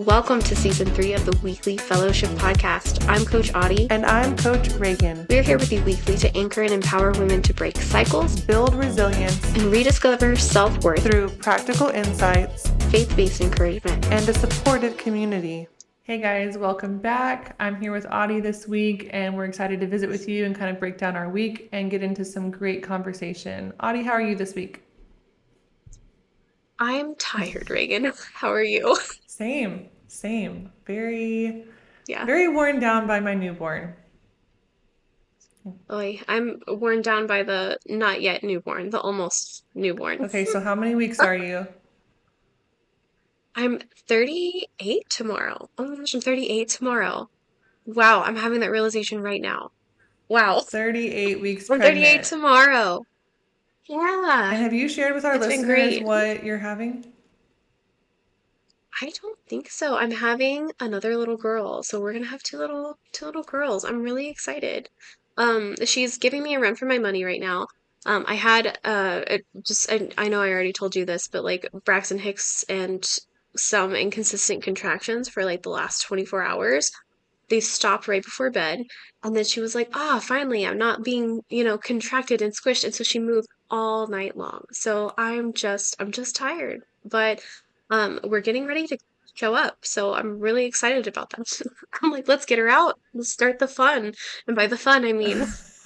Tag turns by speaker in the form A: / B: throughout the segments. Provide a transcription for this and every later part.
A: Welcome to Season 3 of the Weekly Fellowship Podcast. I'm Coach Audye.
B: And I'm Coach Regan.
A: We're here with you weekly to anchor and empower women to break cycles,
B: build resilience,
A: and rediscover self-worth
B: through practical insights,
A: faith-based encouragement,
B: and a supportive community. Hey guys, welcome back. I'm here with Audye this week, and we're excited to visit with you and kind of break down our week and get into some great conversation. Audye, how are you this week?
A: I'm tired, Regan. How are you?
B: Same. Very worn down by my newborn.
A: I'm worn down by the not yet newborn, the almost newborn.
B: Okay, so how many weeks are you?
A: I'm 38 tomorrow. Oh my gosh, I'm 38 tomorrow. Wow, I'm having that realization right now. Wow.
B: 38 weeks
A: I'm
B: pregnant.
A: 38 tomorrow. Yeah.
B: And have you shared with our listeners what you're having?
A: I don't think so. I'm having another little girl, so we're gonna have two little girls. I'm really excited. She's giving me a run for my money right now. I had I know I already told you this, but like Braxton Hicks and some inconsistent contractions for like the last 24 hours. They stopped right before bed, and then she was like, "Ah, finally, I'm not being, contracted and squished." And so she moved all night long. So I'm just tired, but we're getting ready to show up, so I'm really excited about that. I'm like, let's get her out. Let's start the fun. And by the fun, I mean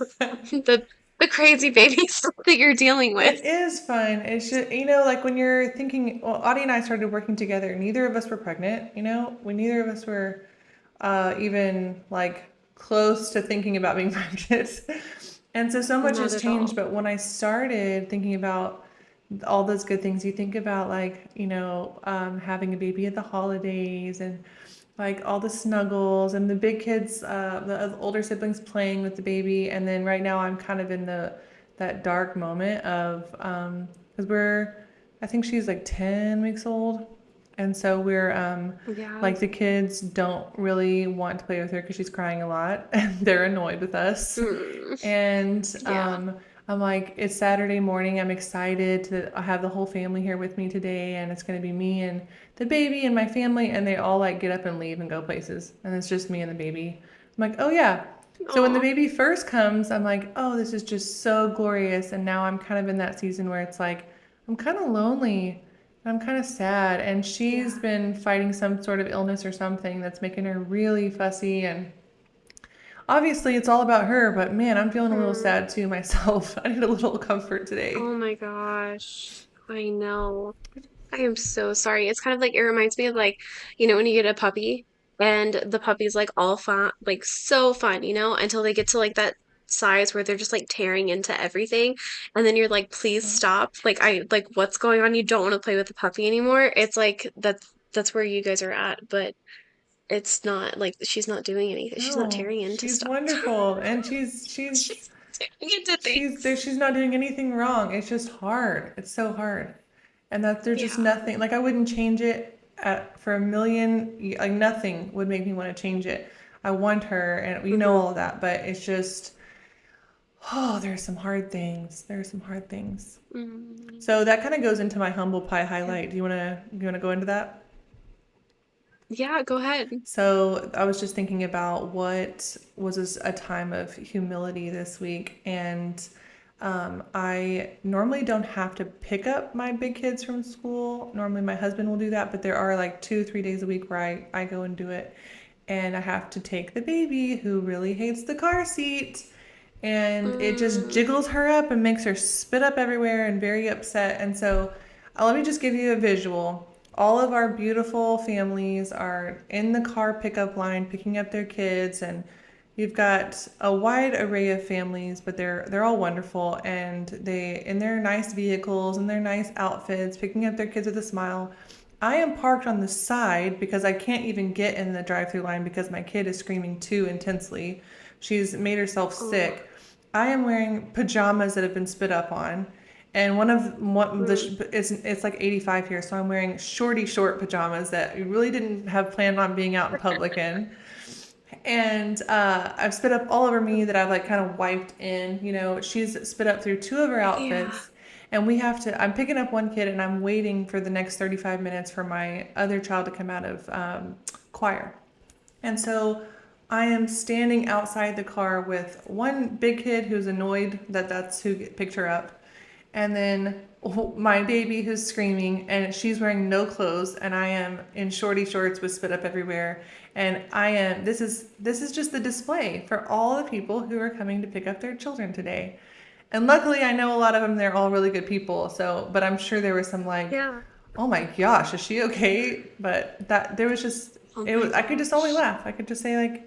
A: the crazy baby stuff that you're dealing with.
B: It is fun. It's just, like when you're thinking, well, Audye and I started working together. Neither of us were pregnant, neither of us were even like close to thinking about being pregnant. And so much has changed. But when I started thinking about all those good things, you think about like, having a baby at the holidays and like all the snuggles and the big kids, the older siblings playing with the baby. And then right now I'm kind of in that dark moment of, because I think she's like 10 weeks old. And so we're like the kids don't really want to play with her because she's crying a lot and they're annoyed with us. And I'm like, it's Saturday morning. I'm excited to have the whole family here with me today. And it's going to be me and the baby and my family. And they all like get up and leave and go places. And it's just me and the baby. I'm like, oh yeah. So when the baby first comes, I'm like, oh, this is just so glorious. And now I'm kind of in that season where it's like, I'm kind of lonely. I'm kind of sad. And she's been fighting some sort of illness or something that's making her really fussy. And obviously it's all about her, but man, I'm feeling a little sad too myself. I need a little comfort today.
A: Oh my gosh. I know. I am so sorry. It's kind of like, it reminds me of like, when you get a puppy and the puppy's like all fun, like so fun, until they get to like that size where they're just like tearing into everything. And then you're like, please stop. Like what's going on? You don't want to play with the puppy anymore. It's like that's where you guys are at, but it's not like she's not doing anything. She's not tearing into
B: she's
A: stuff.
B: wonderful, and she's
A: tearing into things.
B: She's not doing anything wrong. It's just hard. It's so hard, and that there's just nothing. Like I wouldn't change it for a million. Like nothing would make me want to change it. I want her, and all of that, but it's just. Oh, there's some hard things. So that kind of goes into my humble pie highlight. Do you wanna go into that?
A: Yeah, go ahead.
B: So I was just thinking about what was a time of humility this week, and I normally don't have to pick up my big kids from school. Normally my husband will do that, but there are like 2-3 days a week where I go and do it, and I have to take the baby who really hates the car seat, and it just jiggles her up and makes her spit up everywhere and very upset. And so let me just give you a visual. All of our beautiful families are in the car pickup line picking up their kids, and you've got a wide array of families, but they're all wonderful, and they in their nice vehicles and their nice outfits picking up their kids with a smile. I am parked on the side because I can't even get in the drive-through line because my kid is screaming too intensely. She's made herself sick. I am wearing pajamas that have been spit up on. And it's like 85 here, so I'm wearing short pajamas that we really didn't have planned on being out in public in. And I've spit up all over me that I've like kind of wiped in. She's spit up through 2 of her outfits. And I'm picking up one kid and I'm waiting for the next 35 minutes for my other child to come out of choir. And so I am standing outside the car with one big kid who's annoyed that that's who picked her up. And then my baby who's screaming and she's wearing no clothes and I am in shorty shorts with spit up everywhere. And this is just the display for all the people who are coming to pick up their children today. And luckily I know a lot of them, they're all really good people. So, but I'm sure there was some like,
A: Yeah.
B: oh my gosh, is she okay? But that there was just
A: Oh
B: it
A: my
B: was I could just only
A: gosh.
B: laugh. I could just say like,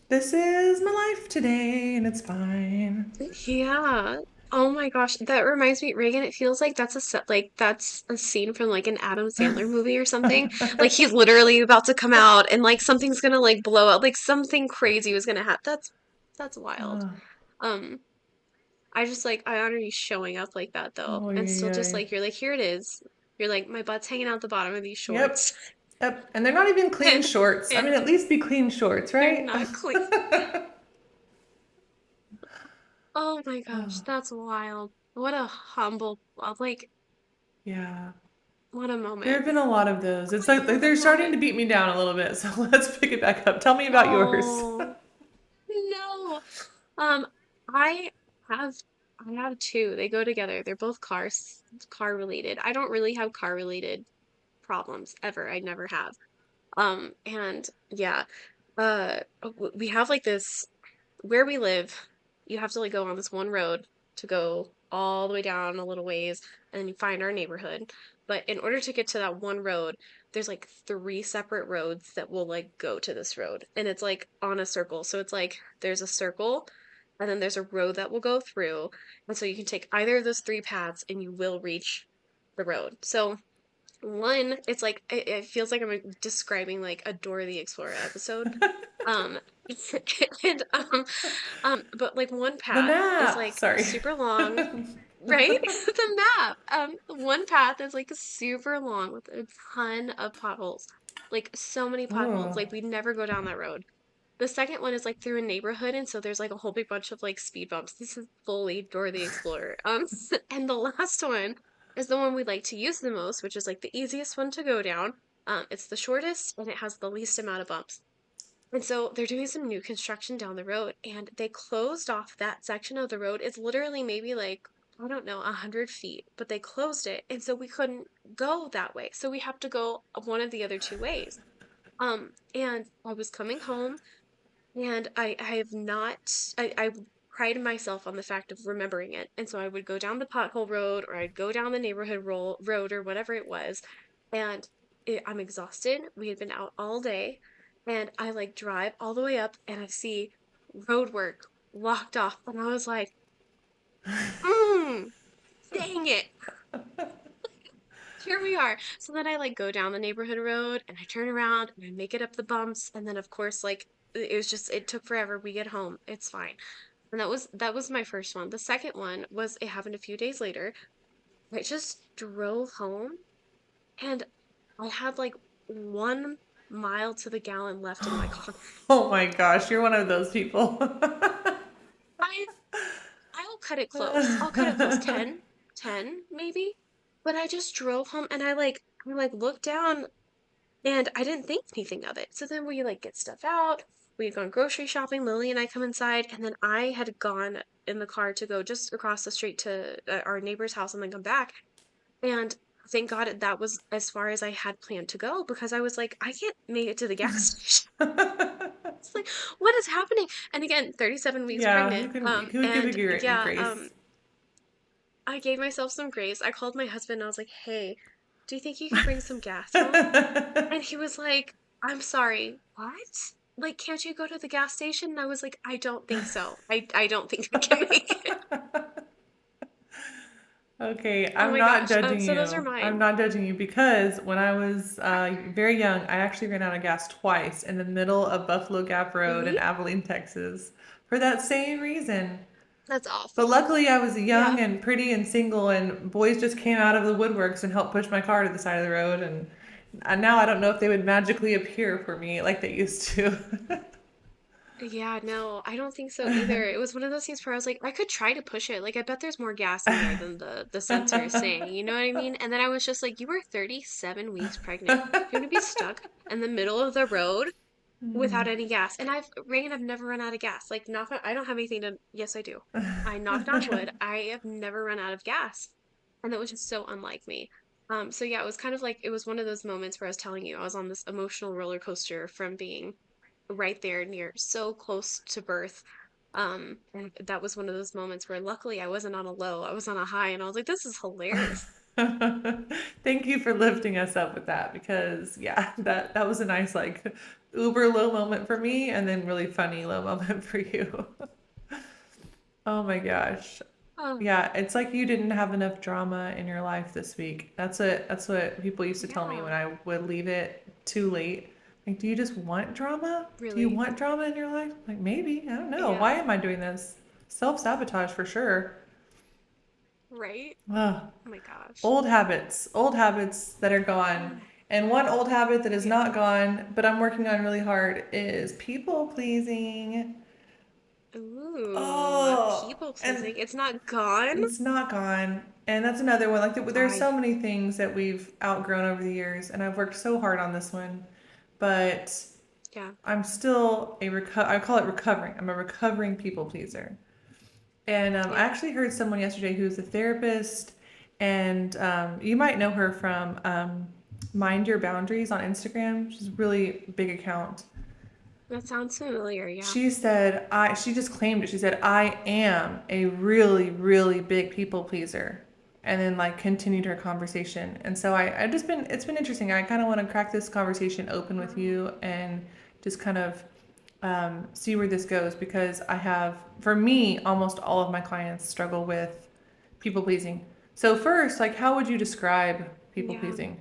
B: this is my life today and it's fine.
A: Yeah. Oh my gosh. That reminds me, Reagan, it feels like that's a set, like that's a scene from like an Adam Sandler movie or something. Like he's literally about to come out and like something's gonna like blow up, like something crazy was gonna happen. That's wild.
B: Oh,
A: Um, I just like I honor you showing up like that though.
B: oh
A: And still
B: yeah,
A: just
B: yeah.
A: like you're like, here it is. You're like, my butt's hanging out the bottom of these
B: Yep.
A: shorts.
B: Yep. And they're not even clean
A: And
B: shorts. I mean,
A: and
B: at least be clean shorts,
A: they're
B: right?
A: not clean. Oh my gosh,
B: Oh,
A: that's wild. What a humble, like,
B: yeah.
A: what a
B: There
A: moment.
B: have been a lot of those. It's
A: What
B: like
A: a
B: they're starting
A: moment.
B: to beat me down a little bit. So let's pick it back up. Tell me about yours.
A: No, no. Um, I have, I have two. They go together. They're both car related. I don't really have car related problems ever. I never have. And yeah, we have like this. Where we live, you have to like go on this one road to go all the way down a little ways and then you find our neighborhood. But in order to get to that one road, there's like three separate roads that will like go to this road. And it's like on a circle. So it's like there's a circle and then there's a road that will go through. And so you can take either of those three paths and you will reach the road. So one, it's like it feels like I'm describing like a Dora the Explorer episode. Um, and but like one
B: The
A: path is
B: map.
A: like
B: Sorry.
A: super long, right? The map. One path is like super long with a ton of potholes. Like so many potholes.
B: Oh.
A: Like we'd never go down that road. The second one is like through a neighborhood, and so there's like a whole big bunch of like speed bumps. This is fully Dora the Explorer. And the last one is the one we like to use the most, which is like the easiest one to go down. It's the shortest and it has the least amount of bumps. And so they're doing some new construction down the road, and they closed off that section of the road. It's literally maybe like, I don't know, 100 feet, but they closed it. And so we couldn't go that way. So we have to go one of the other two ways. And I was coming home and I have not, I pride myself on the fact of remembering it. And so I would go down the pothole road or I'd go down the neighborhood road or whatever it was. And I'm exhausted. We had been out all day. And I like drive all the way up and I see road work locked off. And I was like, mm, dang it. Here we are. So then I like go down the neighborhood road and I turn around and I make it up the bumps. And then of course, like it was just, it took forever. We get home. It's fine. And that was my first one. The second one was it happened a few days later. I just drove home and I had like 1 mile to the gallon left in my car.
B: Oh my gosh, you're one of those people.
A: I I'll cut it close. I'll cut it close. 10 maybe. But I just drove home and I like looked down and I didn't think anything of it. So then we like get stuff out. We had gone grocery shopping. Lily and I come inside, and then I had gone in the car to go just across the street to our neighbor's house and then come back. And thank God that was as far as I had planned to go because I was like, I can't make it to the gas station. It's like, what is happening? And again, 37 weeks
B: Yeah,
A: pregnant.
B: you would give
A: And
B: a
A: yeah,
B: grace.
A: I gave myself some grace. I called my husband and I was like, hey, do you think you could bring some gas home? And he was like, I'm sorry, what? Like, can't you go to the gas station? And I was like, I don't think so. I don't think I can make it.
B: Okay,
A: Oh
B: I'm
A: my
B: not
A: gosh.
B: judging
A: So those
B: you.
A: are
B: I'm
A: mine.
B: not judging you because when I was very young, I actually ran out of gas twice in the middle of Buffalo Gap Road in
A: Really?
B: Abilene, Texas, for that same reason.
A: That's
B: But
A: awful.
B: luckily, I was
A: Yeah.
B: young and pretty and single, and boys just came out of the woodworks and helped push my car to the side of the road. And now I don't know if they would magically appear for me like they used to.
A: Yeah, no, I don't think so either. It was one of those things where I was like, I could try to push it. Like, I bet there's more gas in there than the sensor is saying. You know what I mean? And then I was just like, you were 37 weeks pregnant. You're gonna be stuck in the middle of the road without any gas. And Reagan, I've never run out of gas. Like, I don't have anything to, yes, I do. I knocked on wood. I have never run out of gas. And that was just so unlike me. So yeah, it was kind of like, it was one of those moments where I was telling you, I was on this emotional roller coaster from being right there near so close to birth. And that was one of those moments where luckily I wasn't on a low, I was on a high, and I was like, this is hilarious.
B: Thank you for lifting us up with that because yeah, that was a nice like uber low moment for me and then really funny low moment for you. Oh my gosh.
A: Oh,
B: Yeah, it's like you didn't have enough drama in your life this week. That's what people used to tell me
A: yeah,
B: when I would leave it too late. Like, do you just want drama? Do you
A: really.
B: want drama in your life? Like, maybe. I don't know. Why
A: Yeah,
B: am I doing this? Self-sabotage for sure.
A: right?
B: Ugh.
A: Oh my gosh.
B: Old habits that are gone.
A: Oh,
B: And one old habit that is
A: yeah.
B: not gone, but I'm working on really hard, is people pleasing.
A: Ooh,
B: Oh,
A: people
B: and
A: pleasing. It's not gone?
B: it's not gone. And that's another one. Like, there's
A: I,
B: so many things that we've outgrown over the years, and I've worked so hard on this one. But
A: yeah,
B: I'm still I call it recovering. I'm a recovering people pleaser. And I
A: yeah.
B: actually heard someone yesterday who's a therapist, and you might know her from Mind Your Boundaries on Instagram. She's a really big account.
A: That sounds familiar, yeah.
B: She just claimed it. She said, I am a really, really big people pleaser. And then like continued her conversation. And so it's been interesting. I kind of want to crack this conversation open with
A: Wow.
B: you and just kind of see where this goes because for me, almost all of my clients struggle with people pleasing. So first, like, how would you describe people
A: Yeah.
B: pleasing?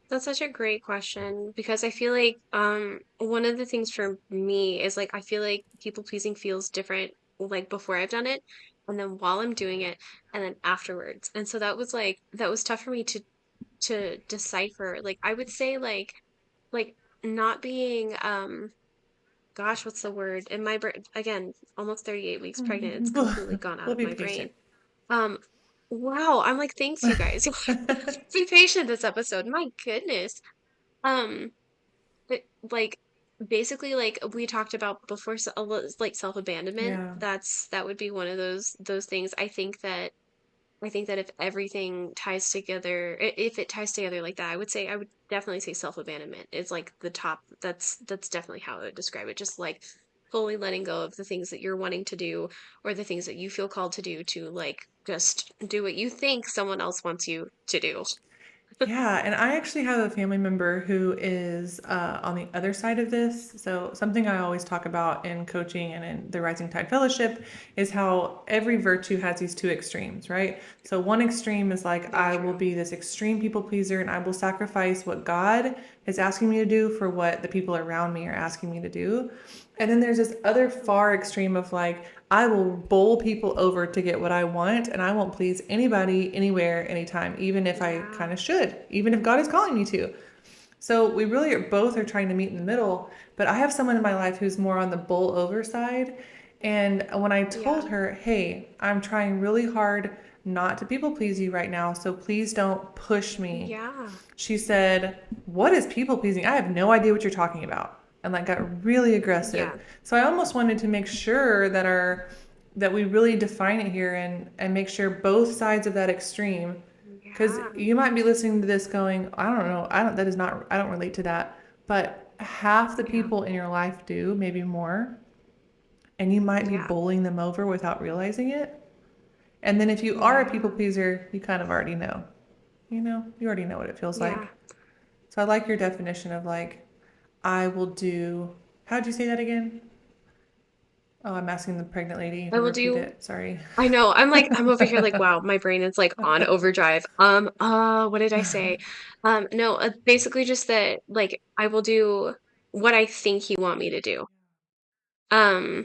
A: That's such a great question because I feel like one of the things for me is like I feel like people pleasing feels different like before I've done it and then while I'm doing it and then afterwards. And so that was tough for me to decipher. Like I would say like not being gosh, what's the word? In my brain again, almost 38 weeks pregnant, it's completely gone out
B: We'll
A: of
B: be
A: my
B: patient.
A: brain. Um wow, I'm like thanks you guys. Be patient this episode. My goodness. Um, but like basically like we talked about before like self-abandonment,
B: Yeah.
A: that would be one of those things. I think that if everything ties together, if it ties together like that, I would definitely say self-abandonment is like the top. That's definitely how I would describe it. Just like fully letting go of the things that you're wanting to do or the things that you feel called to do to like just do what you think someone else wants you to do.
B: Yeah, and I actually have a family member who is on the other side of this. So, something I always talk about in coaching and in the Rising Tide Fellowship is how every virtue has these two extremes, right? So, one extreme is like,
A: Very
B: I will
A: true.
B: be this extreme people pleaser and I will sacrifice what God is asking me to do for what the people around me are asking me to do. And then there's this other far extreme of like, I will bowl people over to get what I want, and I won't please anybody, anywhere, anytime, even if I
A: Yeah.
B: kind of should, even if God is calling me to. So we really both are trying to meet in the middle. But I have someone in my life who's more on the bowl over side. And when I told
A: Yeah.
B: her, hey, I'm trying really hard not to people please you right now, so please don't push me,
A: Yeah.
B: she said, what is people pleasing? I have no idea what you're talking about. And like got really aggressive.
A: Yeah.
B: So I almost wanted to make sure that we really define it here and make sure both sides of that extreme, because
A: Yeah.
B: you might be listening to this going, I don't know, I don't relate to that. But half the
A: Yeah.
B: people in your life do, maybe more, and you might be
A: Yeah.
B: bowling them over without realizing it. And then if you are a people
A: Yeah.
B: pleaser, you kind of already know. You already know what it feels
A: Yeah.
B: like. So I like your definition of like, I will do, how'd you say that again? Oh, I'm asking the pregnant lady
A: I
B: to
A: will
B: repeat
A: do
B: it. Sorry.
A: I know. I'm over here like, wow, my brain is like on overdrive. What did I say? No, basically just that like I will do what I think you want me to do. Um,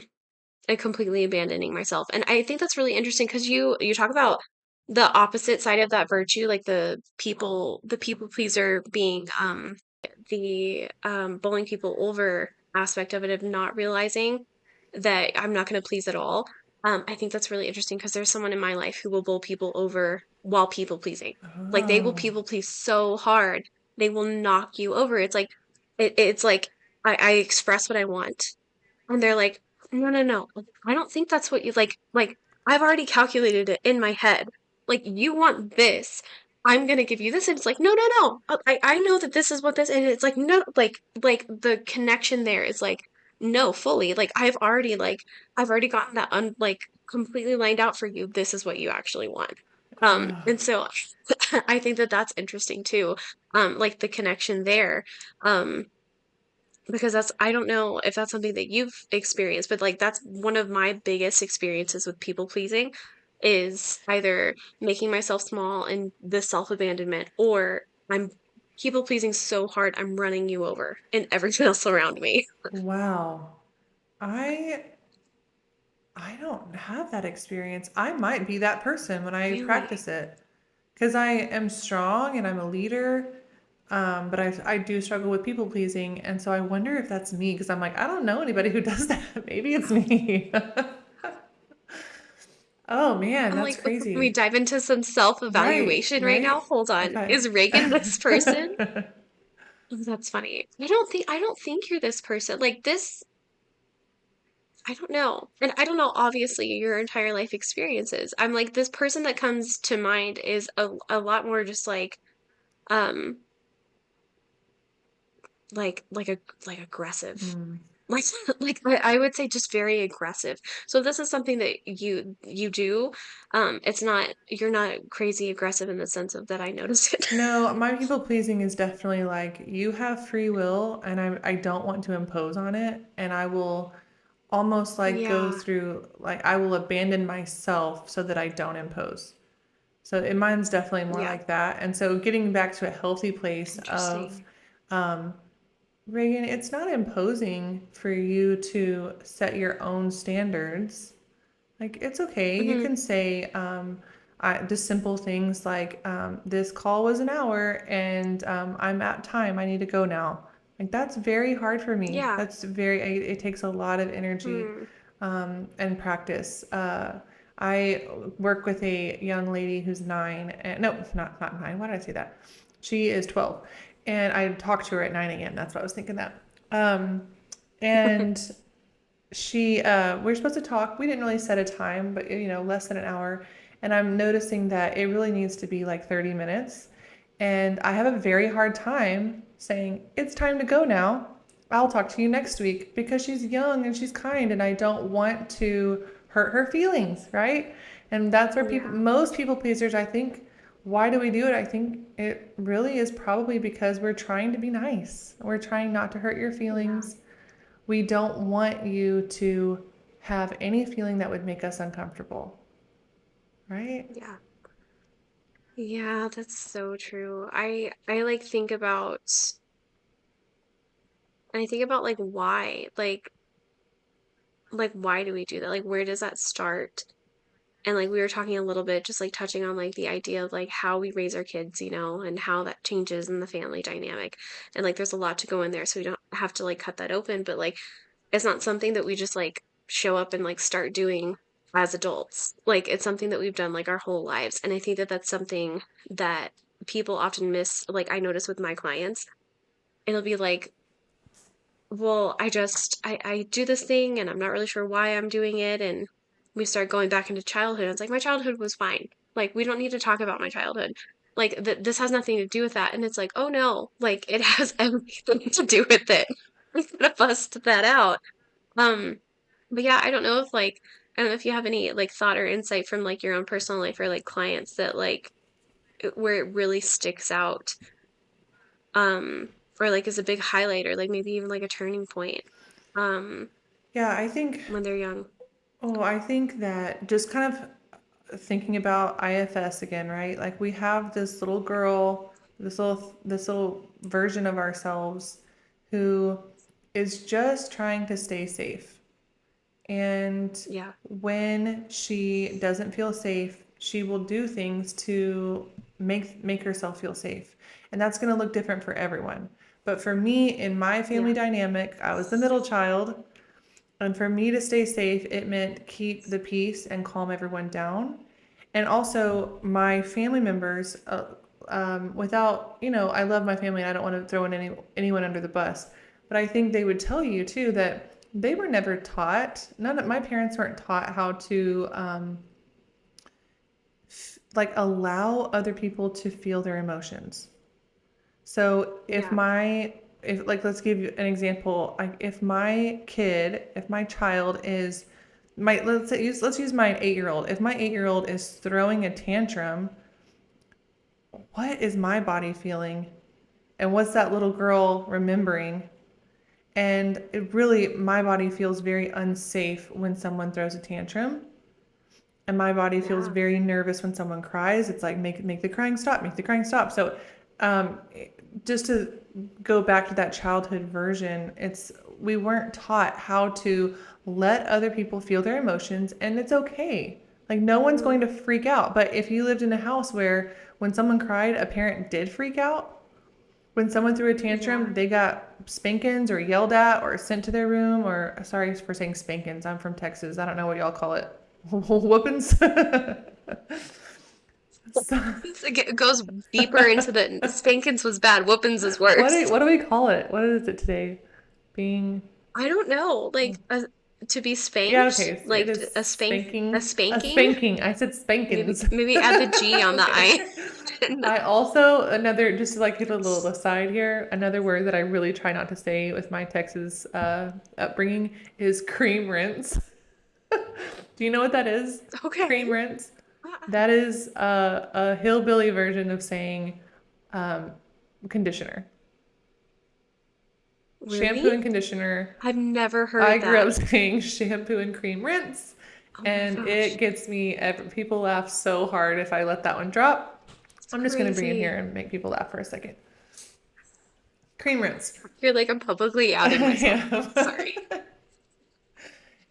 A: and completely abandoning myself. And I think that's really interesting because you talk about the opposite side of that virtue, like the people pleaser being the bowling people over. aspect of it of not realizing that I'm not going to please at all. I think that's really interesting because there's someone in my life who will bowl people over while people pleasing. Like they will
B: Oh,
A: people please so hard, they will knock you over. It's like it's like I express what I want, and they're like, no, no, no. I don't think that's what you like. Like, I've already calculated it in my head. Like, you want this. I'm gonna give you this. And it's like, no, no, no. I know that this is what this, and it's like, no, like the connection there is like, no, fully. Like, I've already gotten that like completely lined out for you. This is what you actually want.
B: oh,
A: And so I think that that's interesting too. Like the connection there. Um, because that's, I don't know if that's something that you've experienced, but like that's one of my biggest experiences with people pleasing is either making myself small and the self-abandonment, or I'm people pleasing so hard I'm running you over and everything else around me.
B: wow. I I don't have that experience. I might be that person when I
A: Really?
B: practice it because I am strong and I'm a leader. But I do struggle with people pleasing. And so I wonder if that's me because I'm like, I don't know anybody who does that. Maybe it's me. Oh man,
A: I'm
B: that's
A: like, can we
B: crazy.
A: dive into some
B: Right,
A: self-evaluation right now?
B: right.
A: Hold on.
B: Okay.
A: Is Reagan this person? Oh, that's funny. I don't think you're this person. Like this I don't know. And I don't know, obviously, your entire life experiences. I'm like, this person that comes to mind is a lot more just um, like a like aggressive.
B: Hmm.
A: Like like I would say just very aggressive. So if this is something that you do, it's not you're not crazy aggressive in the sense of that I notice it.
B: No, my people pleasing is definitely like you have free will and I don't want to impose on it and I will almost like go
A: Yeah,
B: through like I will abandon myself so that I don't impose. So mine's definitely more
A: yeah.
B: like that. And so getting back to a healthy place of
A: Interesting.
B: um, Reagan, it's not imposing for you to set your own standards. Like, it's okay. You
A: Hmm.
B: can say just simple things like, this call was an hour and I'm at time. I need to go now. Like, that's very hard for me.
A: Yeah.
B: It takes a lot of energy
A: Hmm.
B: and practice. I work with a young lady who's 9, and no, not 9. Why did I say that? She is 12, and I talked to her at 9 a.m. That's what I was thinking that. And we were supposed to talk. We didn't really set a time, but less than an hour. And I'm noticing that it really needs to be like 30 minutes. And I have a very hard time saying, it's time to go now. I'll talk to you next week because she's young and she's kind and I don't want to hurt her feelings, right? And that's where
A: Yeah.
B: most people pleasers, I think, why do we do it? I think it really is probably because we're trying to be nice. We're trying not to hurt your
A: Yeah.
B: feelings. We don't want you to have any feeling that would make us uncomfortable, right?
A: Yeah. Yeah, that's so true. I like think about and I think about like why do we do that? Like where does that start? And like we were talking a little bit just like touching on like the idea of like how we raise our kids, and how that changes in the family dynamic. And like there's a lot to go in there, so we don't have to like cut that open, but like it's not something that we just like show up and like start doing as adults. Like it's something that we've done like our whole lives. And I think that that's something that people often miss. Like I notice with my clients, it'll be like, well, I do this thing and I'm not really sure why I'm doing it. And we start going back into childhood. And it's like, my childhood was fine. Like, we don't need to talk about my childhood. Like, this has nothing to do with that. And it's like, oh no, like, it has everything to do with it. We gotta bust that out. Um, but yeah, I don't know if you have any like thought or insight from like your own personal life or like clients that like, where it really sticks out, um, or like is a big highlight or like maybe even like a turning point. Um,
B: Yeah, I think,
A: when they're young.
B: I think that just kind of thinking about IFS again, right? Like we have this little girl, this little version of ourselves who is just trying to stay safe. And
A: Yeah.
B: when she doesn't feel safe, she will do things to make herself feel safe. And that's going to look different for everyone. But for me, in my family
A: Yeah.
B: dynamic, I was the middle child. And for me to stay safe, it meant keep the peace and calm everyone down. And also, my family members, without, I love my family and I don't want to throw anyone under the bus. But I think they would tell you too that they were never taught, none of my parents weren't taught how to like allow other people to feel their emotions. So
A: Yeah.
B: if like let's give you an example, like if my child is my let's use my 8-year old. If my 8-year old is throwing a tantrum, what is my body feeling? And what's that little girl remembering? And it really, my body feels very unsafe when someone throws a tantrum. And my body feels
A: Yeah.
B: very nervous when someone cries. It's like make the crying stop, make the crying stop. So, um, just to go back to that childhood version, it's we weren't taught how to let other people feel their emotions, and it's okay. Like no one's going
A: Mm,
B: to freak out. But if you lived in a house where when someone cried, a parent did freak out, when someone threw a tantrum,
A: yeah.
B: they got spankings or yelled at or sent to their room or sorry for saying spankings. I'm from Texas. I don't know what y'all call it. Whoopings. So,
A: It goes deeper into the spankings was bad, whoopings is worse.
B: what do we call it? What is it today? Being
A: I don't know. To be
B: yeah,
A: spanked,
B: okay. It
A: like
B: is
A: a
B: spanking. A
A: spanking.
B: spanking. I said
A: Maybe
B: spankings.
A: maybe add the G on the I.
B: Okay. I also another just to like hit a little aside here. Another word that I really try not to say with my Texas upbringing is cream rinse. Do you know what that is? Cream
A: Okay.
B: rinse.
A: Uh,
B: That is a hillbilly version of saying um, conditioner. Shampoo
A: Really?
B: and conditioner.
A: I've never
B: I
A: heard
B: grew
A: that.
B: up saying shampoo and cream rinse,
A: Oh my
B: and it
A: gosh.
B: gets me. People laugh so hard if I let that one drop.
A: It's
B: I'm just gonna bring it here
A: crazy.
B: and make people laugh for a second. Cream rinse.
A: I feel like I'm publicly outing myself.
B: Yeah.
A: Sorry.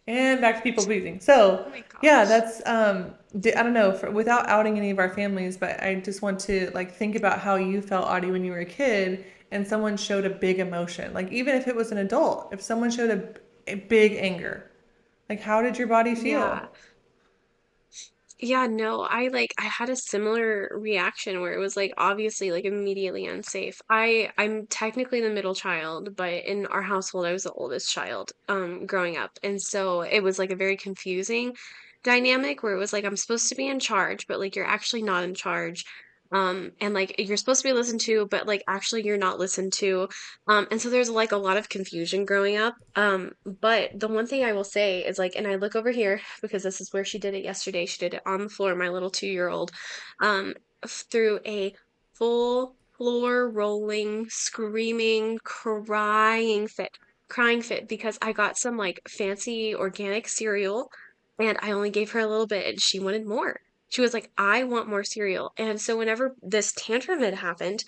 B: And back to people pleasing. So,
A: Oh my
B: yeah,
A: gosh.
B: that's I don't know, without outing any of our families, but I just want to like think about how you felt, Audie, when you were a kid and someone showed a big emotion. Like even if it was an adult, if someone showed a big anger, like how did your body feel?
A: Yeah. Yeah, no, I had a similar reaction where it was like obviously like immediately unsafe. I'm technically the middle child, but in our household I was the oldest child growing up. And so it was like a very confusing dynamic where it was like I'm supposed to be in charge, but like you're actually not in charge. And like you're supposed to be listened to, but like actually you're not listened to. And so there's like a lot of confusion growing up. But the one thing I will say is like, and I look over here because this is where she did it yesterday. She did it on the floor, my little 2-year-old, um, through a full floor rolling, screaming, crying fit because I got some like fancy organic cereal and I only gave her a little bit and she wanted more. She was like, I want more cereal. And so whenever this tantrum had happened,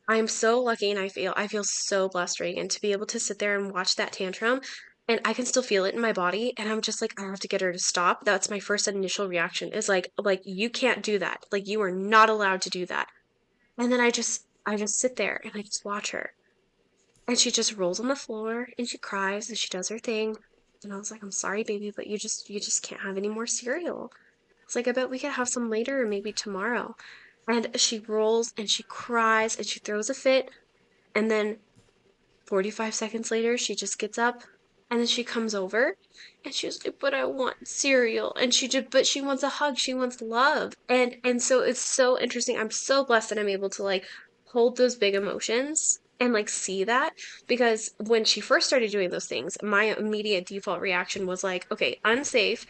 A: I'm so lucky and I feel so blessed, Reagan, to be able to sit there and watch that tantrum and I can still feel it in my body and I'm just like I have to get her to stop. That's my first initial reaction is like you can't do that. Like you are not allowed to do that. And then I just sit there and I just watch her. And she just rolls on the floor and she cries and she does her thing. And I was like, I'm sorry, baby, but you just can't have any more cereal. It's like I bet we could have some later or maybe tomorrow. And she rolls and she cries and she throws a fit and then 45 seconds later, she just gets up and then she comes over and she's like, but I want cereal. And but she wants a hug. She wants love. And so it's so interesting. I'm so blessed that I'm able to like hold those big emotions and like see that because when she first started doing those things, my immediate default reaction was like, okay, unsafe.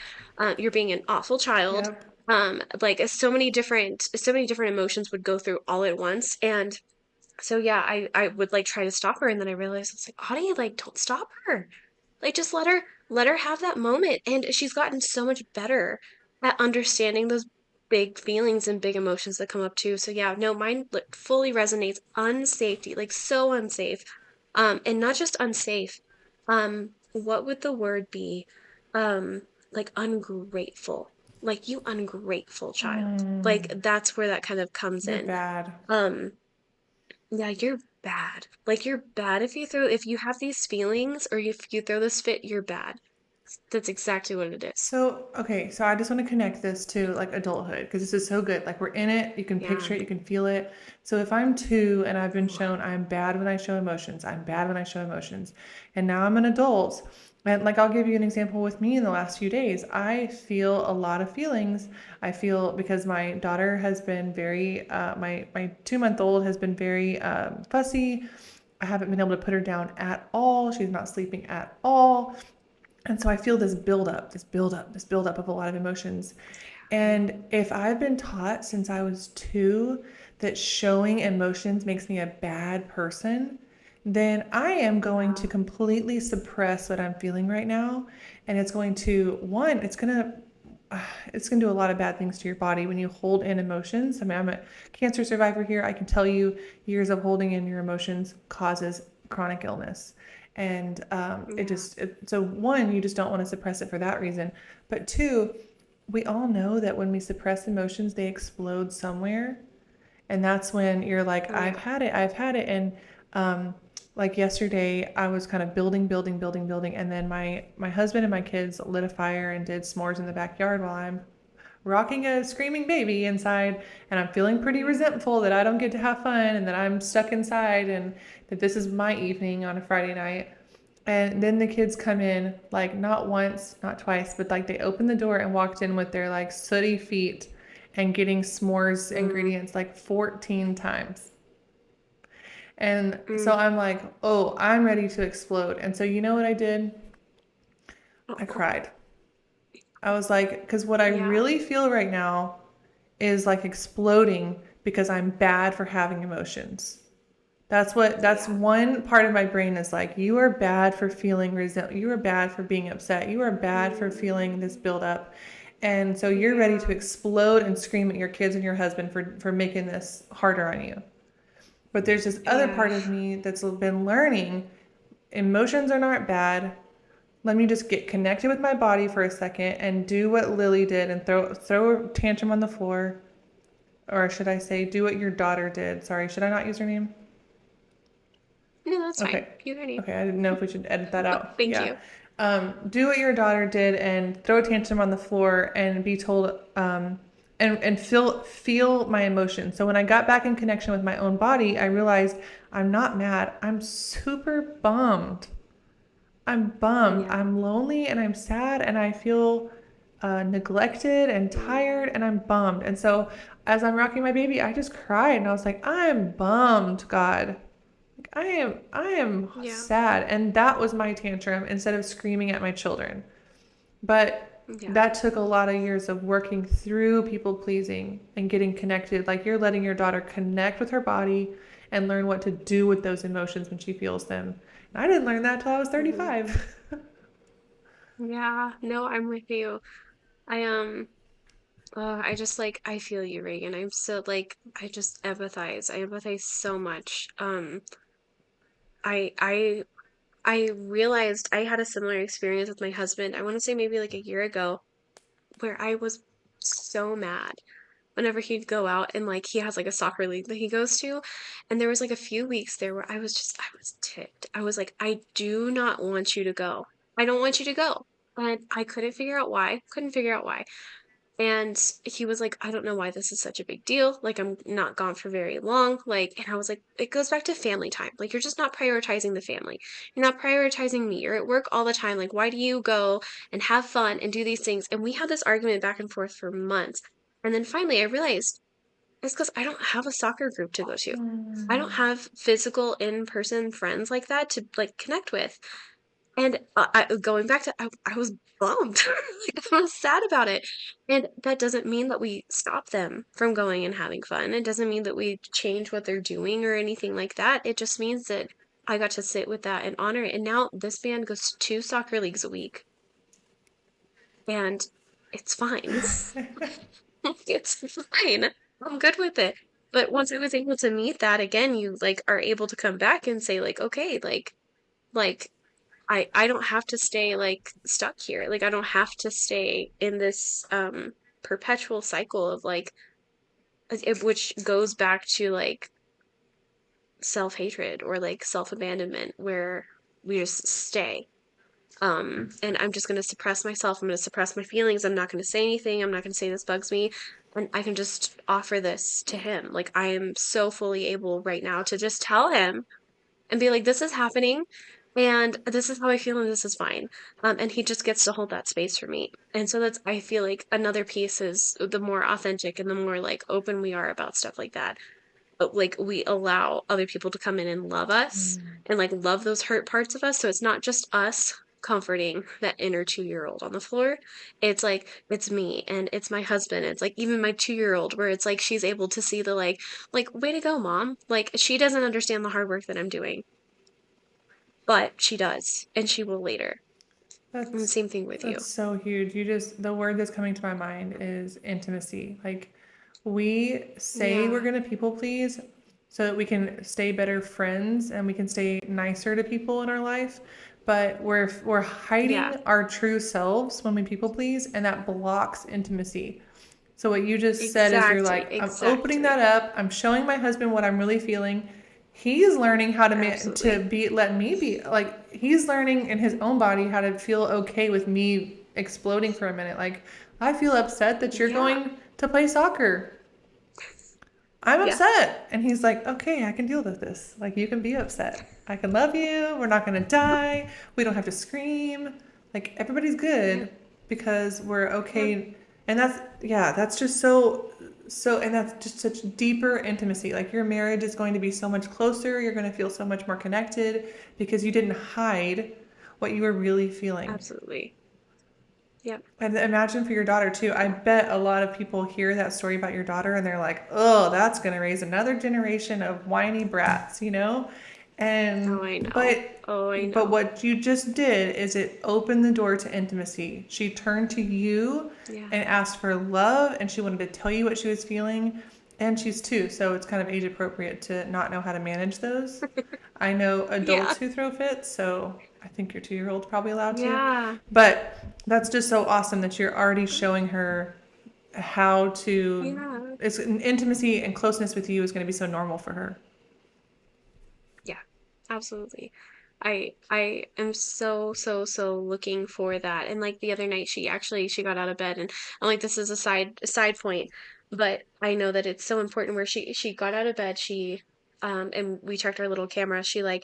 A: You're being an awful child.
B: Yep.
A: Like so many different emotions would go through all at once. And so yeah, I would like try to stop her and then I realized it's like, Audie, like don't stop her. Like just let her have that moment. And she's gotten so much better at understanding those big feelings and big emotions that come up too. So yeah, no, mine like, fully resonates. Unsafety, like so unsafe. And not just unsafe. What would the word be? Like ungrateful. Like you ungrateful child.
B: Mm,
A: Like that's where that kind of comes
B: you're
A: in.
B: bad.
A: Um yeah, you're bad. Like you're bad if you have these feelings or if you throw this fit, you're bad. That's exactly what it is.
B: So, okay, so I just want to connect this to like adulthood because this is so good. Like we're in it, you can
A: Yeah.
B: picture it, you can feel it. So if I'm two and I've been
A: Ooh,
B: shown I'm bad when I show emotions, I'm bad when I show emotions, and now I'm an adult, and like I'll give you an example with me in the last few days. I feel a lot of feelings. I feel because my daughter has been very, my 2 month old has been very fussy. I haven't been able to put her down at all. She's not sleeping at all. And so I feel this buildup, this buildup, this buildup of a lot of emotions. And if I've been taught since I was two that showing emotions makes me a bad person, then I am going
A: yeah.
B: to completely suppress what I'm feeling right now. And it's going to, one, it's going to do a lot of bad things to your body when you hold in emotions. I mean, I'm a cancer survivor here. I can tell you years of holding in your emotions causes chronic illness. And
A: Yeah.
B: so one, you just don't want to suppress it for that reason. But two, we all know that when we suppress emotions, they explode somewhere. And that's when you're like,
A: Oh
B: I've
A: yeah.
B: had it, I've had it. And like yesterday, I was kind of building. And then my husband and my kids lit a fire and did s'mores in the backyard while I'm rocking a screaming baby inside. And I'm feeling pretty
A: Yeah.
B: resentful that I don't get to have fun and that I'm stuck inside and that this is my evening on a Friday night. And then the kids come in, like not once, not twice, but like they opened the door and walked in with their like sooty feet and getting s'mores
A: Mm,
B: ingredients like 14 times. And so
A: mm.
B: I'm like, oh, I'm ready to explode. And so you know what I did? I
A: Oh,
B: cried. I was like, because what I
A: yeah.
B: really feel right now is like exploding because I'm bad for having emotions. That's
A: Yeah.
B: one part of my brain is like, you are bad for feeling you are bad for being upset, you are bad for feeling this
A: Mm,
B: buildup. And so you're ready to
A: yeah.
B: explode and scream at your kids and your husband for making this harder on you. But there's this other
A: Yeah.
B: part of me that's been learning emotions are not bad. Let me just get connected with my body for a second and do what Lily did and throw a tantrum on the floor. Or should I say, do what your daughter did? Sorry, should I not use her name?
A: No, that's fine.
B: Okay.
A: You ready?
B: Okay, I didn't know if we should edit that out.
A: Thank
B: Yeah.
A: you.
B: Do what your daughter did and throw a tantrum on the floor and be told, and feel my emotions. So when I got back in connection with my own body, I realized I'm not mad. I'm super bummed. I'm bummed.
A: Yeah.
B: I'm lonely and I'm sad and I feel neglected and tired
A: Mm,
B: and I'm bummed. And so as I'm rocking my baby, I just cried and I was like, I'm bummed, God. Like, I am
A: yeah.
B: sad. And that was my tantrum instead of screaming at my children. But
A: Yeah.
B: that took a lot of years of working through people pleasing and getting connected. Like you're letting your daughter connect with her body and learn what to do with those emotions when she feels them. And I didn't learn that till I was
A: Hmm.
B: 35.
A: Yeah. No, I'm with you. I I just like I feel you, Reagan. I'm so like I just empathize. I empathize so much. I I I realized I had a similar experience with my husband. I want to say maybe like a year ago, where I was so mad whenever he'd go out and like he has like a soccer league that he goes to, and there was like a few weeks there where I was ticked. I was like, I do not want you to go. I don't want you to go. And I couldn't figure out why. Couldn't figure out why. And he was like, I don't know why this is such a big deal. Like, I'm not gone for very long. Like, and I was like, it goes back to family time. Like, you're just not prioritizing the family. You're not prioritizing me. You're at work all the time. Like, why do you go and have fun and do these things? And we had this argument back and forth for months. And then finally, I realized it's because I don't have a soccer group to go to. I don't
B: Mm.
A: have physical in-person friends like that to like connect with. And going back to, I was bummed. Like, I was sad about it. And that doesn't mean that we stop them from going and having fun. It doesn't mean that we change what they're doing or anything like that. It just means that I got to sit with that and honor it. And now this band goes to 2 soccer leagues a week, and it's fine. It's fine. I'm good with it. But once I was able to meet that again, you like are able to come back and say like, okay, like I don't have to stay like stuck here. Like I don't have to stay in this perpetual cycle of like which goes back to like self-hatred or like self-abandonment where we just stay. And I'm just going to suppress myself. I'm going to suppress my feelings. I'm not going to say anything. I'm not going to say this bugs me. And I can just offer this to him. Like, I am so fully able right now to just tell him and be like, this is happening. And this is how I feel, and this is fine. And he just gets to hold that space for me. And so that's, I feel like another piece is the more authentic and the more like open we are about stuff like that, like we allow other people to come in and love us
B: Mm.
A: and like love those hurt parts of us. So it's not just us comforting that inner 2 year old on the floor. It's like it's me and it's my husband. It's like even my 2 year old where it's like she's able to see the like way to go, mom. Like she doesn't understand the hard work that I'm doing, but she does and she will later. And the
B: That's
A: same thing with you.
B: that's so huge. You just the word that's coming to my mind is intimacy. Like we say we're
A: Yeah.
B: going to people please so that we can stay better friends and we can stay nicer to people in our life, but we're
A: Yeah.
B: hiding our true selves when we people please, and that blocks intimacy. So what you just said is you're
A: Exactly.
B: like, I'm opening that
A: Exactly.
B: up. I'm showing my husband what I'm really feeling. He's learning how to to
A: Absolutely.
B: be let me be like he's learning in his own body how to feel okay with me exploding for a minute. Like I feel upset that you're
A: Yeah.
B: going to play soccer. I'm
A: Yeah.
B: upset. And he's like, okay, I can deal with this. Like, you can be upset. I can love you. We're not going to die. We don't have to scream. Like, everybody's
A: Yeah.
B: good because we're
A: Yeah.
B: okay. And that's, yeah, that's just so, and that's just such deeper intimacy. Like, your marriage is going to be so much closer. You're going to feel so much more connected because you didn't hide what you were really feeling.
A: Absolutely. Yep.
B: And imagine for your daughter too. I
A: Yeah.
B: bet a lot of people hear that story about your daughter and they're like, "Oh, that's going to raise another generation of whiny brats," you know?
A: Oh,
B: And
A: I know.
B: but
A: Oh, I
B: but
A: know.
B: what you just did is it opened the door to intimacy. She turned to you
A: Yeah.
B: and asked for love and she wanted to tell you what she was feeling. And she's two, so it's kind of age appropriate to not know how to manage those. I know
A: Yeah.
B: adults who throw fits, so I think your 2-year-old's probably allowed to.
A: Yeah.
B: But that's just so awesome that you're already showing her how to.
A: Yeah.
B: It's intimacy and closeness with you is going to be so normal for her.
A: Yeah. Absolutely. I am so looking for that. And like the other night she got out of bed and I'm like this is a side point, but I know that it's so important where she got out of bed, she and we checked our little camera, she like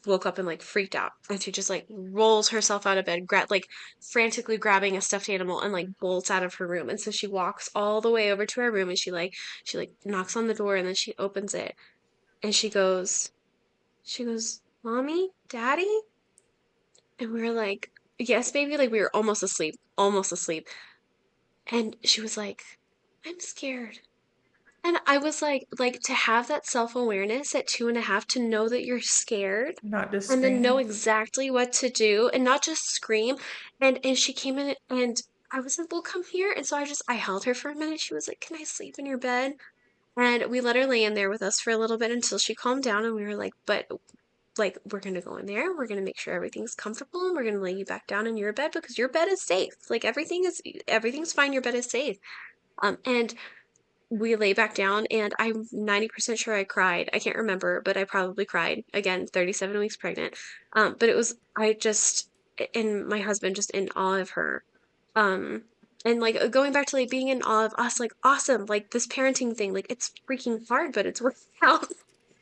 A: woke up and like freaked out and she just like rolls herself out of bed, like frantically grabbing a stuffed animal and like bolts out of her room. And so she walks all the way over to our room and she like knocks on the door and then she opens it and she goes, Mommy, Daddy? And we were like, Yes, baby. Like we were almost asleep, almost asleep. And she was like, I'm scared. And I was like to have that self-awareness at 2.5 to know that you're scared
B: Not just
A: and then know
B: scream.
A: exactly what to do and not just scream. And she came in and I was like, well, come here. And so I held her for a minute. She was like, can I sleep in your bed? And we let her lay in there with us for a little bit until she calmed down. And we were but like we're gonna go in there, we're gonna make sure everything's comfortable, and we're gonna lay you back down in your bed because your bed is safe. Like everything's fine, your bed is safe. And we lay back down and I'm 90% sure I cried. I can't remember, but I probably cried. Again, 37 weeks pregnant. But it was I just and my husband just in awe of her. Um and like going back to like being in awe of us, like awesome, like this parenting thing, like it's freaking hard, but it's working out.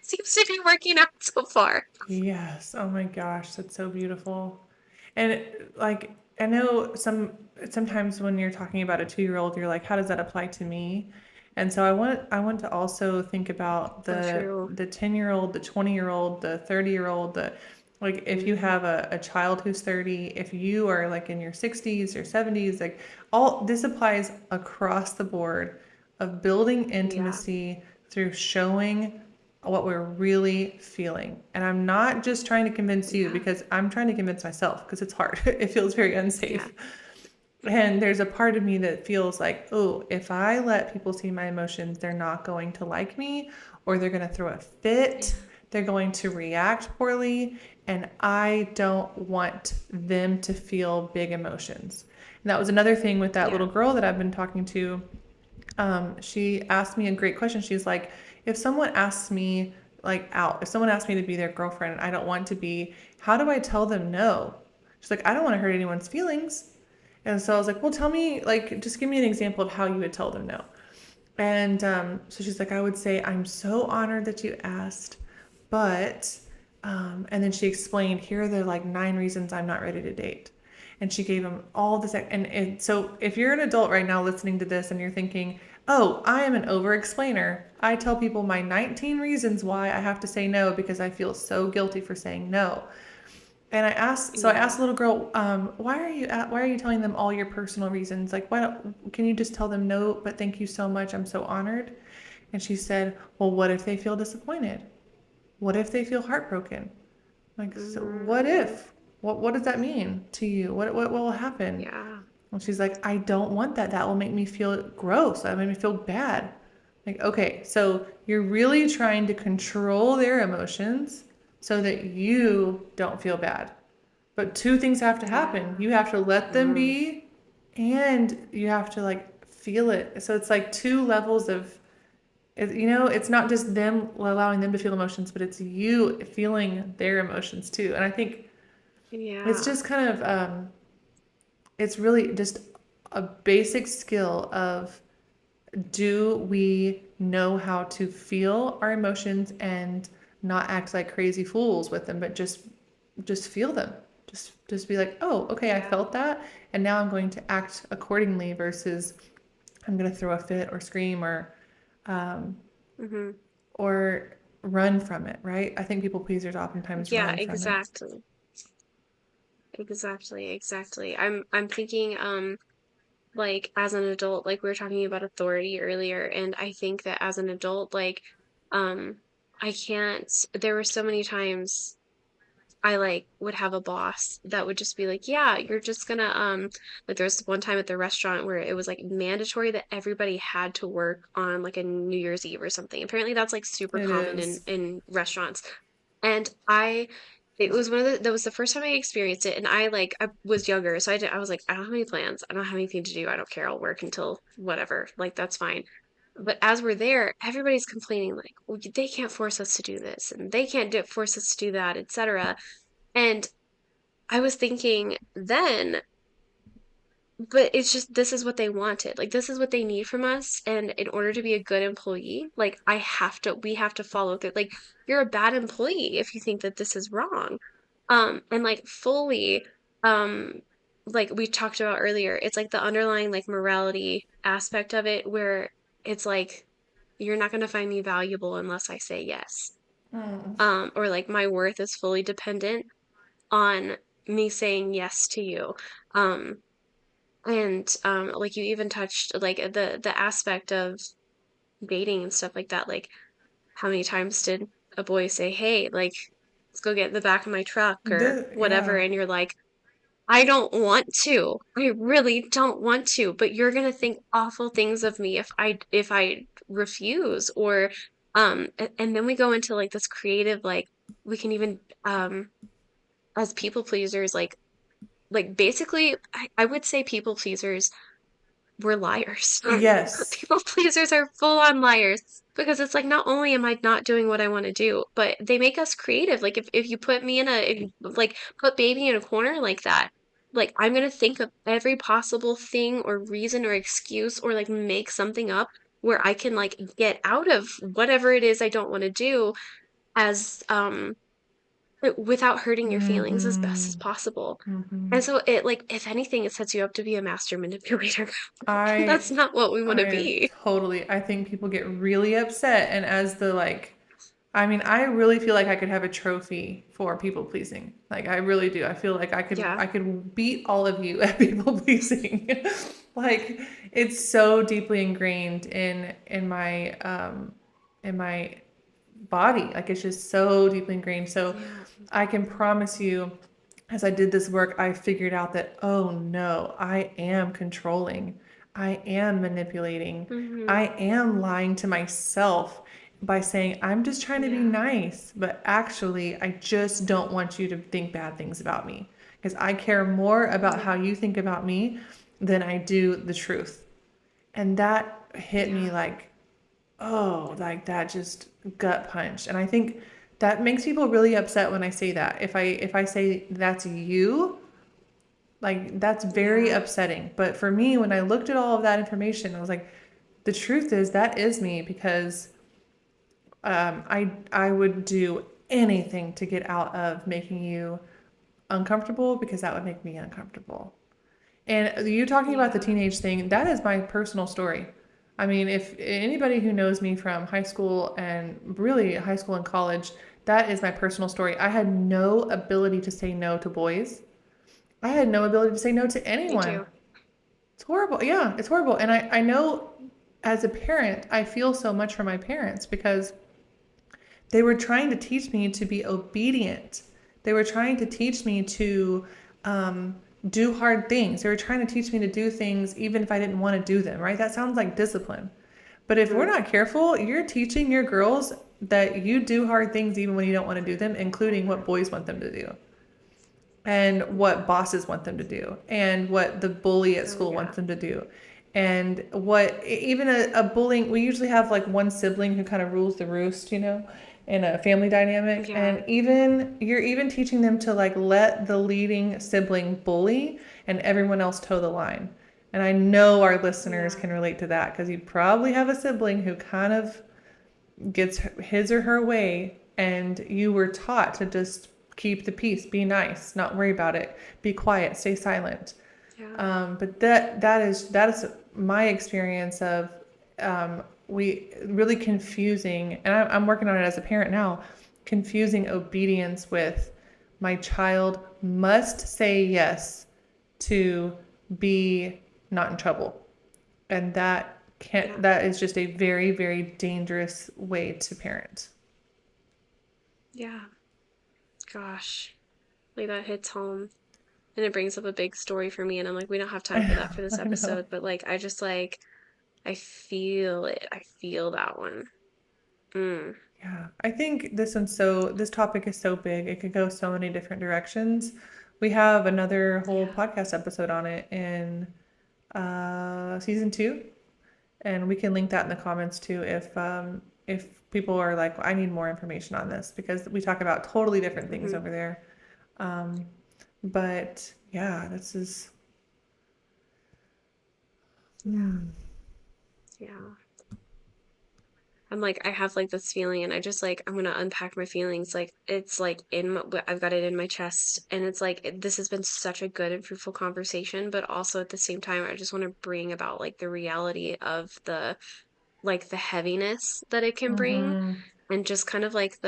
A: Seems to be working out so far.
B: Yes. Oh my gosh, that's so beautiful. And like I know sometimes when you're talking about a 2-year-old, you're like, how does that apply to me? And so I want to also think about
A: So
B: the
A: true.
B: the 10-year-old, the 20-year-old, the 30-year-old, the like if you
A: Hmm.
B: have a child who's 30, if you are like in your 60s or 70s, like all this applies across the board of building
A: Yeah.
B: intimacy through showing what we're really feeling. And I'm not just trying to convince you
A: Yeah.
B: because I'm trying to convince myself because it's hard. It feels very
A: Yeah.
B: unsafe. And there's a part of me that feels like, oh, if I let people see my emotions, they're not going to like me or they're going to throw a
A: Yeah.
B: fit. They're going to react poorly. And I don't want them to feel big emotions. And that was another thing with that
A: Yeah.
B: little girl that I've been talking to. She asked me a great question. She's like, if someone asks me, like out. If someone asks me to be their girlfriend and I don't want to be, how do I tell them no? She's like, I don't want to hurt anyone's feelings. And so I was like, well, tell me, like, just give me an example of how you would tell them no. And so she's like, I would say, I'm so honored that you asked, but, and then she explained, here are the like 9 reasons I'm not ready to date. And she gave him all this. And so if you're an adult right now listening to this and you're thinking, oh, I am an over explainer, I tell people my 19 reasons why I have to say no because I feel so guilty for saying no. And I asked
A: Yeah.
B: the little girl, why are you telling them all your personal reasons? Like, can you just tell them no, but thank you so much, I'm so honored? And she said, well, what if they feel disappointed? What if they feel heartbroken? Like, so what
A: Mm,
B: if? What does that mean to you? What will happen?
A: yeah.
B: And she's like, I don't want that. That will make me feel gross. That will make me feel bad. Like, okay, so you're really trying to control their emotions so that you don't feel bad. But two things have to happen.
A: Yeah.
B: You have to let them
A: Mm,
B: be and you have to like feel it. So it's like two levels of, it's not just them allowing them to feel emotions, but it's you feeling their emotions too. And I think it's
A: yeah.
B: just kind of, it's really just a basic skill of, do we know how to feel our emotions and not act like crazy fools with them, but just feel them. Just be like, oh, okay, I
A: Yeah.
B: felt that, and now I'm going to act accordingly versus I'm going to throw a fit or scream um,
A: Hmm.
B: or run from it. Right? I think people pleasers oftentimes
A: Yeah,
B: run from it.
A: exactly. Exactly, exactly. I'm thinking like as an adult, like we were talking about authority earlier, and I think that as an adult, like um I can't there were so many times I like would have a boss that would just be like, yeah, you're just gonna like there was one time at the restaurant where it was like mandatory that everybody had to work on like a New Year's Eve or something. Apparently that's like super
B: It
A: common
B: is.
A: in restaurants. And it was that was the first time I experienced it, and I was younger, so I was like, I don't have any plans, I don't have anything to do, I don't care, I'll work until whatever, like that's fine. But as we're there, everybody's complaining like, well, they can't force us to do this, and they can't force us to do that, etc. And I was thinking then, but it's just this is what they wanted. Like this is what they need from us. And in order to be a good employee, like we have to follow through. Like you're a bad employee if you think that this is wrong. And like fully, um, like we talked about earlier, it's like the underlying like morality aspect of it where it's like you're not gonna find me valuable unless I say yes.
B: Mm.
A: Or like my worth is fully dependent on me saying yes to you. Um, and like you even touched like the aspect of dating and stuff like that. Like how many times did a boy say, "Hey, like let's go get in the back of my truck" or whatever,
B: Yeah.
A: and you're like, "I don't want to. I really don't want to, but you're gonna think awful things of me if I refuse." Or and then we go into like this creative like we can even as people pleasers like basically I would say people pleasers were liars.
B: Yes.
A: People pleasers are full on liars because it's like not only am I not doing what I want to do, but they make us creative. Like if you put me in like put baby in a corner like that, like I'm gonna think of every possible thing or reason or excuse or like make something up where I can like get out of whatever it is I don't want to do as without hurting your feelings as best
B: Mm-hmm.
A: as possible.
B: Mm-hmm.
A: And so it like if anything, it sets you up to be a master manipulator. And
B: I
A: that's not what we want to
B: I
A: be.
B: totally, I think people get really upset, and as the like, I mean, I really feel like I could have a trophy for people pleasing. Like I really do. I feel like
A: Yeah.
B: I could beat all of you at people pleasing. Like it's so deeply ingrained in my body. Like it's just so deeply ingrained. So
A: Yeah.
B: I can promise you, as I did this work, I figured out that, oh no, I am controlling. I am manipulating.
A: Hmm.
B: I am lying to myself by saying, I'm just trying to be
A: Yeah.
B: nice. But actually, I just don't want you to think bad things about me. Because I care more about how
A: Yeah.
B: you think about me than I do the truth. And that hit me
A: Yeah.
B: like oh, like that just gut punch. And I think that makes people really upset when I say that. If I say that's you, like that's very
A: Yeah.
B: upsetting. But for me, when I looked at all of that information, I was like, the truth is that is me because I would do anything to get out of making you uncomfortable because that would make me uncomfortable. And you talking about the
A: Yeah.
B: teenage thing, that is my personal story. I mean, if anybody who knows me from high school and really high school and college, that is my personal story. I had no ability to say no to boys. I had no ability to say no to
A: Me
B: anyone.
A: too.
B: It's horrible. Yeah, it's horrible. And I know as a parent, I feel so much for my parents because they were trying to teach me to be obedient. They were trying to teach me to um, do hard things. They were trying to teach me to do things even if I didn't want to do them, right? That sounds like discipline. But if we're
A: Hmm.
B: not careful, you're teaching your girls that you do hard things even when you don't want to do them, including what boys want them to do and what bosses want them to do and what the bully at
A: Oh
B: school
A: yeah.
B: wants them to do and what even a bullying, we usually have like one sibling who kind of rules the roost, in a family dynamic.
A: Yeah.
B: And even you're even teaching them to like let the leading sibling bully and everyone else toe the line. And I know our listeners
A: Yeah.
B: can relate to that because you probably have a sibling who kind of gets his or her way, and you were taught to just keep the peace, be nice, not worry about it, be quiet, stay silent.
A: Yeah.
B: But that is my experience of we really confusing, and I'm working on it as a parent now, confusing obedience with my child must say yes to be not in trouble, and
A: Yeah.
B: that is just a very very dangerous way to parent.
A: Yeah. Gosh. Like that hits home. And it brings up a big story for me. And I'm like, we don't have
B: I
A: time for
B: know,
A: that for this
B: I know.
A: episode. But like, I just like, I feel it. I feel that one. Mm.
B: Yeah, I think this topic is so big. It could go so many different directions. We have another whole
A: Yeah.
B: podcast episode on it in season 2, and we can link that in the comments too if people are like, I need more information on this because we talk about totally different things
A: Hmm.
B: over there. Um, but yeah, this is.
A: Yeah.
B: Hmm.
A: Yeah. I'm like, I have like this feeling, and I just like, I'm gonna unpack my feelings. Like, it's like I've got it in my chest, and it's like, this has been such a good and fruitful conversation, but also at the same time, I just want to bring about like the reality of like the heaviness that it can bring,
B: Mm-hmm.
A: and just kind of like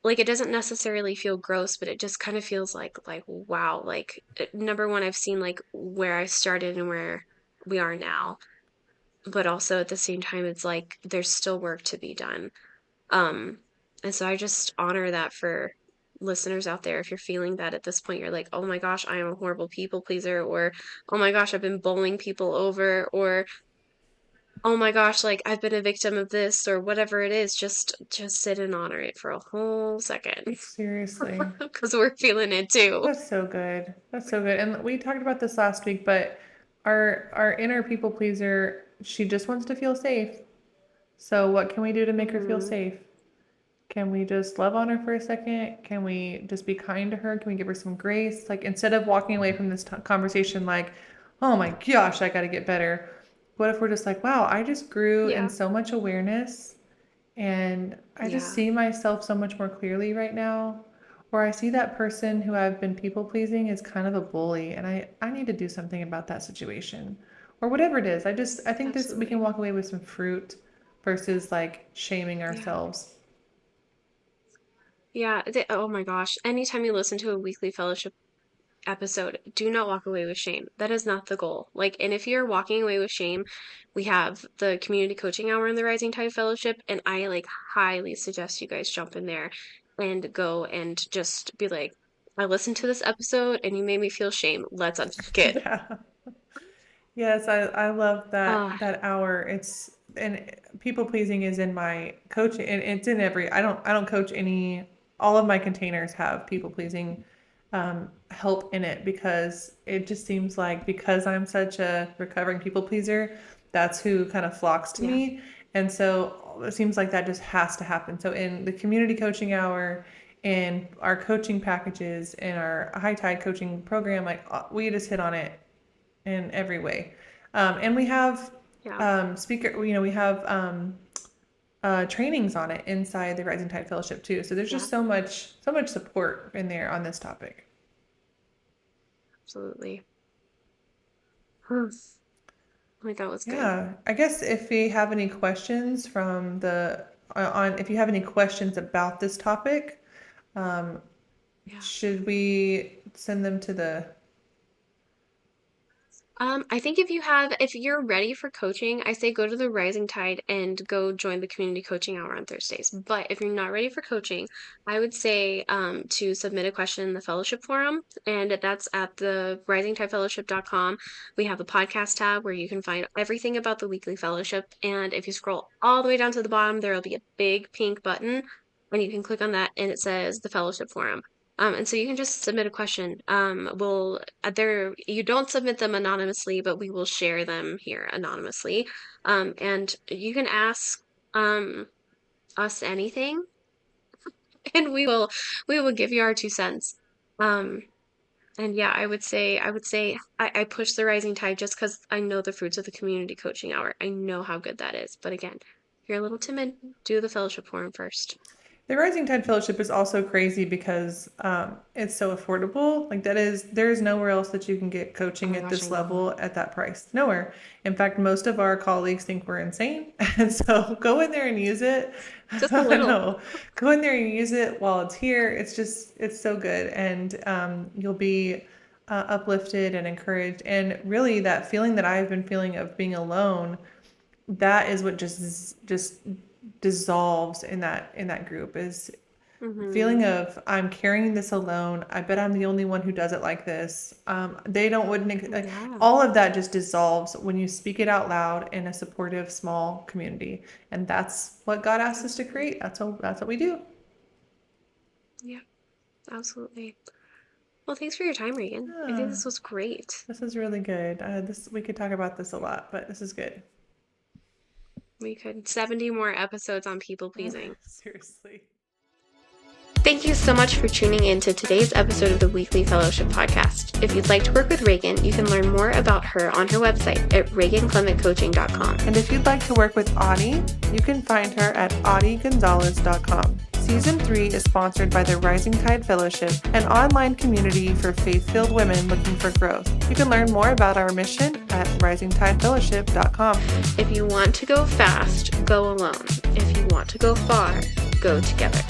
A: like it doesn't necessarily feel gross, but it just kind of feels like wow, like number one, I've seen like where I started and where we are now, but also at the same time, it's like there's still work to be done. Um, and so I just honor that for listeners out there. If you're feeling that at this point, you're like, oh my gosh, I am a horrible people pleaser, or oh my gosh, I've been bowling people over, or oh my gosh, like I've been a victim of this, or whatever it is, just sit and honor it for a whole second.
B: Seriously.
A: Because we're feeling it too.
B: That's so good. That's so good. And we talked about this last week, but our inner people pleaser, she just wants to feel safe. So what can we do to make her feel
A: Hmm.
B: safe? Can we just love on her for a second? Can we just be kind to her? Can we give her some grace? Like instead of walking away from this conversation like, "Oh my gosh, I got to get better." What if we're just like, "Wow, I just grew in
A: Yeah,
B: so much awareness and I just
A: yeah,
B: see myself so much more clearly right now." Or I see that person who I've been people pleasing is kind of a bully and I need to do something about that situation. Or whatever it is. I think this we can
A: absolutely.
B: walk away with some fruit versus like shaming
A: Yeah.
B: ourselves.
A: Yeah. Oh my gosh. Anytime you listen to a weekly fellowship episode, do not walk away with shame. That is not the goal. Like, and if you're walking away with shame, we have the community coaching hour in the Rising Tide Fellowship, and I like highly suggest you guys jump in there and go and just be like, I listened to this episode and you made me feel shame. Let's unpack it.
B: Yeah. Yes, I love
A: Ah,
B: that hour. It's and people pleasing is in my coaching and it's in every I don't coach any all of my containers have people pleasing help in it because it just seems like because I'm such a recovering people pleaser, that's who kind of flocks to
A: yeah.
B: me. And so it seems like that just has to happen. So in the community coaching hour, in our coaching packages, in our high tide coaching program, like we just hit on it in every way. And we have
A: Yeah.
B: speaker, we have trainings on it inside the Rising Tide Fellowship too. So there's
A: Yeah,
B: just so much support in there on this topic.
A: absolutely. Hmm. Like that was good.
B: Yeah, I guess if we have any questions from the on if you have any questions about this topic, um,
A: Yeah.
B: should we send them to the
A: I think if you're ready for coaching, I say go to the Rising Tide and go join the community coaching hour on Thursdays. But if you're not ready for coaching, I would say to submit a question in the fellowship forum, and that's at the risingtidefellowship.com. We have a podcast tab where you can find everything about the weekly fellowship. And if you scroll all the way down to the bottom, there will be a big pink button, and you can click on that, and it says the fellowship forum. And so you can just submit a question. You don't submit them anonymously, but we will share them here anonymously. And you can ask us anything, and we will give you our 2 cents. Um, and yeah, I push the rising tide just because I know the fruits of the community coaching hour. I know how good that is. But again, if you're a little timid, do the fellowship forum first.
B: The Rising Tide Fellowship is also crazy because it's so affordable. Like there is nowhere else that you can get
A: Oh
B: coaching
A: my
B: at
A: gosh, I
B: this
A: know.
B: level at that price. Nowhere. In fact, most of our colleagues think we're insane, and so go in there and use it.
A: Just a
B: I
A: little.
B: know, go in there and use it while it's here. It's so good, and you'll be uplifted and encouraged. And really, that feeling that I've been feeling of being alone, that is what just dissolves in that group is
A: Hmm.
B: feeling of I'm carrying this alone. I bet I'm the only one who does it like this. They don't wouldn't
A: Yeah.
B: all of that just dissolves when you speak it out loud in a supportive small community, and that's what God asked us to
A: Absolutely.
B: create. That's what we do.
A: Yeah, absolutely. Well, thanks for your time, Regan. I think
B: Yeah,
A: this was great.
B: this is really good. This we could talk about this a lot, but this is good.
A: We could 70 more episodes on people pleasing.
B: Seriously.
A: Thank you so much for tuning in to today's episode of the Weekly Fellowship Podcast. If you'd like to work with Regan, you can learn more about her on her website at reganclementcoaching.com.
B: And if you'd like to work with Audye, you can find her at audiegonzalez.com. Season 3 is sponsored by the Rising Tide Fellowship, an online community for faith-filled women looking for growth. You can learn more about our mission at risingtidefellowship.com.
A: If you want to go fast, go alone. If you want to go far, go together.